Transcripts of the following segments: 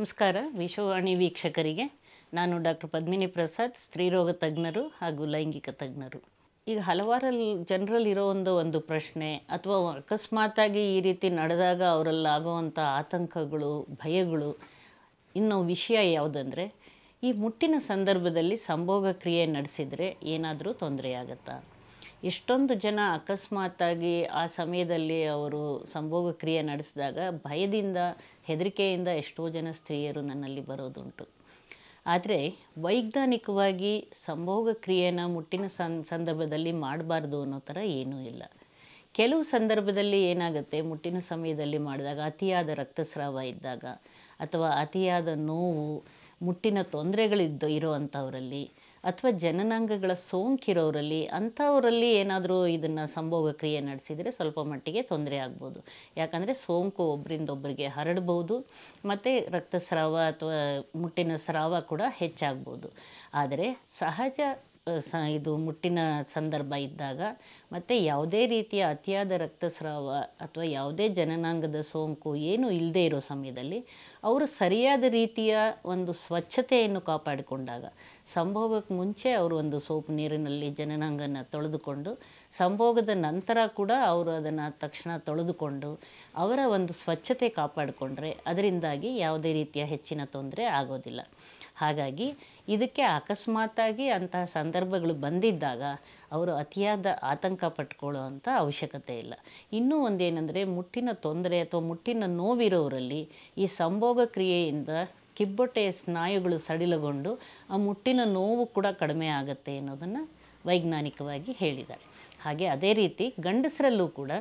ನಮಸ್ಕಾರ ವಿಶ್ವವಾಣಿ ವೀಕ್ಷಕರಿಗೆ. ನಾನು ಡಾಕ್ಟರ್ ಪದ್ಮಿನಿ ಪ್ರಸಾದ್, ಸ್ತ್ರೀರೋಗ ತಜ್ಞರು ಹಾಗೂ ಲೈಂಗಿಕ ತಜ್ಞರು. ಈಗ ಹಲವಾರು ಜನರಲ್ಲಿರೋ ಒಂದು ಪ್ರಶ್ನೆ ಅಥವಾ ಅಕಸ್ಮಾತಾಗಿ ಈ ರೀತಿ ನಡೆದಾಗ ಅವರಲ್ಲಾಗುವಂಥ ಆತಂಕಗಳು, ಭಯಗಳು, ಇನ್ನೂ ವಿಷಯ ಯಾವುದಂದರೆ, ಈ ಮುಟ್ಟಿನ ಸಂದರ್ಭದಲ್ಲಿ ಸಂಭೋಗ ಕ್ರಿಯೆ ನಡೆಸಿದರೆ ಏನಾದರೂ ತೊಂದರೆ ಆಗುತ್ತಾ? ಎಷ್ಟೊಂದು ಜನ ಅಕಸ್ಮಾತಾಗಿ ಆ ಸಮಯದಲ್ಲಿ ಅವರು ಸಂಭೋಗ ಕ್ರಿಯೆ ನಡೆಸಿದಾಗ ಭಯದಿಂದ, ಹೆದರಿಕೆಯಿಂದ ಎಷ್ಟೋ ಜನ ಸ್ತ್ರೀಯರು ನನ್ನಲ್ಲಿ ಬರೋದುಂಟು. ಆದರೆ ವೈಜ್ಞಾನಿಕವಾಗಿ ಸಂಭೋಗ ಕ್ರಿಯೆನ ಮುಟ್ಟಿನ ಸಂದರ್ಭದಲ್ಲಿ ಮಾಡಬಾರ್ದು ಅನ್ನೋ ಥರ ಏನೂ ಇಲ್ಲ. ಕೆಲವು ಸಂದರ್ಭದಲ್ಲಿ ಏನಾಗುತ್ತೆ, ಮುಟ್ಟಿನ ಸಮಯದಲ್ಲಿ ಮಾಡಿದಾಗ ಅತಿಯಾದ ರಕ್ತಸ್ರಾವ ಇದ್ದಾಗ ಅಥವಾ ಅತಿಯಾದ ನೋವು, ಮುಟ್ಟಿನ ತೊಂದರೆಗಳಿರೋವಂಥವರಲ್ಲಿ ಅಥವಾ ಜನನಾಂಗಗಳ ಸೋಂಕಿರೋರಲ್ಲಿ ಅಂಥವರಲ್ಲಿ ಏನಾದರೂ ಇದನ್ನು ಸಂಭೋಗ ಕ್ರಿಯೆ ನಡೆಸಿದರೆ ಸ್ವಲ್ಪ ಮಟ್ಟಿಗೆ ತೊಂದರೆ ಆಗ್ಬೋದು. ಯಾಕಂದರೆ ಸೋಂಕು ಒಬ್ಬರಿಂದ ಒಬ್ಬರಿಗೆ ಹರಡ್ಬೋದು ಮತ್ತು ರಕ್ತಸ್ರಾವ ಅಥವಾ ಮುಟ್ಟಿನ ಸ್ರಾವ ಕೂಡ ಹೆಚ್ಚಾಗ್ಬೋದು. ಆದರೆ ಸಹಜ ಇದು ಮುಟ್ಟಿನ ಸಂದರ್ಭ ಇದ್ದಾಗ ಮತ್ತು ಯಾವುದೇ ರೀತಿಯ ಅತಿಯಾದ ರಕ್ತಸ್ರಾವ ಅಥವಾ ಯಾವುದೇ ಜನನಾಂಗದ ಸೋಂಕು ಏನೂ ಇಲ್ಲದೇ ಇರೋ ಸಮಯದಲ್ಲಿ ಅವರು ಸರಿಯಾದ ರೀತಿಯ ಒಂದು ಸ್ವಚ್ಛತೆಯನ್ನು ಕಾಪಾಡಿಕೊಂಡಾಗ, ಸಂಭೋಗಕ್ಕೆ ಮುಂಚೆ ಅವರು ಒಂದು ಸೋಪು ನೀರಿನಲ್ಲಿ ಜನನಾಂಗನ ತೊಳೆದುಕೊಂಡು, ಸಂಭೋಗದ ನಂತರ ಕೂಡ ಅವರು ಅದನ್ನು ತಕ್ಷಣ ತೊಳೆದುಕೊಂಡು ಅವರ ಒಂದು ಸ್ವಚ್ಛತೆ ಕಾಪಾಡಿಕೊಂಡ್ರೆ ಅದರಿಂದಾಗಿ ಯಾವುದೇ ರೀತಿಯ ಹೆಚ್ಚಿನ ತೊಂದರೆ ಆಗೋದಿಲ್ಲ. ಹಾಗಾಗಿ ಇದಕ್ಕೆ ಅಕಸ್ಮಾತಾಗಿ ಅಂತಹ ಸಂದರ್ಭಗಳು ಬಂದಿದ್ದಾಗ ಅವರು ಅತಿಯಾದ ಆತಂಕ ಪಟ್ಕೊಳ್ಳೋ ಅಂಥ ಅವಶ್ಯಕತೆ ಇಲ್ಲ. ಇನ್ನೂ ಒಂದೇನೆಂದರೆ, ಮುಟ್ಟಿನ ತೊಂದರೆ ಅಥವಾ ಮುಟ್ಟಿನ ನೋವಿರೋರಲ್ಲಿ ಈ ಸಂಭೋಗ ಕ್ರಿಯೆಯಿಂದ ಕಿಬ್ಬೊಟ್ಟೆಯ ಸ್ನಾಯುಗಳು ಸಡಿಲಗೊಂಡು ಆ ಮುಟ್ಟಿನ ನೋವು ಕೂಡ ಕಡಿಮೆ ಆಗುತ್ತೆ ಅನ್ನೋದನ್ನು ವೈಜ್ಞಾನಿಕವಾಗಿ ಹೇಳಿದ್ದಾರೆ. ಹಾಗೆ ಅದೇ ರೀತಿ ಗಂಡಸರಲ್ಲೂ ಕೂಡ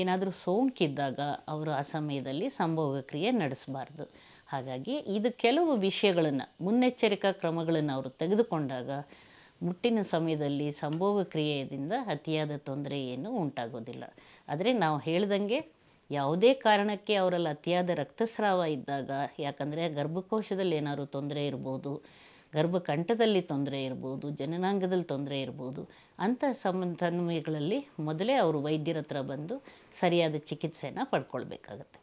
ಏನಾದರೂ ಸೋಂಕಿದ್ದಾಗ ಅವರು ಆ ಸಮಯದಲ್ಲಿ ಸಂಭೋಗ ಕ್ರಿಯೆ ನಡೆಸಬಾರ್ದು. ಹಾಗಾಗಿ ಇದು ಕೆಲವು ವಿಷಯಗಳನ್ನು, ಮುನ್ನೆಚ್ಚರಿಕಾ ಕ್ರಮಗಳನ್ನು ಅವರು ತೆಗೆದುಕೊಂಡಾಗ ಮುಟ್ಟಿನ ಸಮಯದಲ್ಲಿ ಸಂಭೋಗ ಕ್ರಿಯೆಯಿಂದ ಅತಿಯಾದ ತೊಂದರೆ ಏನೂ ಉಂಟಾಗೋದಿಲ್ಲ. ಆದರೆ ನಾವು ಹೇಳ್ದಂಗೆ ಯಾವುದೇ ಕಾರಣಕ್ಕೆ ಅವರಲ್ಲಿ ಅತಿಯಾದ ರಕ್ತಸ್ರಾವ ಇದ್ದಾಗ, ಯಾಕಂದರೆ ಗರ್ಭಕೋಶದಲ್ಲಿ ಏನಾದರೂ ತೊಂದರೆ ಇರ್ಬೋದು, ಗರ್ಭಕಂಠದಲ್ಲಿ ತೊಂದರೆ ಇರ್ಬೋದು, ಜನನಾಂಗದಲ್ಲಿ ತೊಂದರೆ ಇರ್ಬೋದು, ಅಂಥ ಸಮಯಗಳಲ್ಲಿ ಮೊದಲೇ ಅವರು ವೈದ್ಯರ ಹತ್ರ ಬಂದು ಸರಿಯಾದ ಚಿಕಿತ್ಸೆಯನ್ನು ಪಡ್ಕೊಳ್ಬೇಕಾಗತ್ತೆ.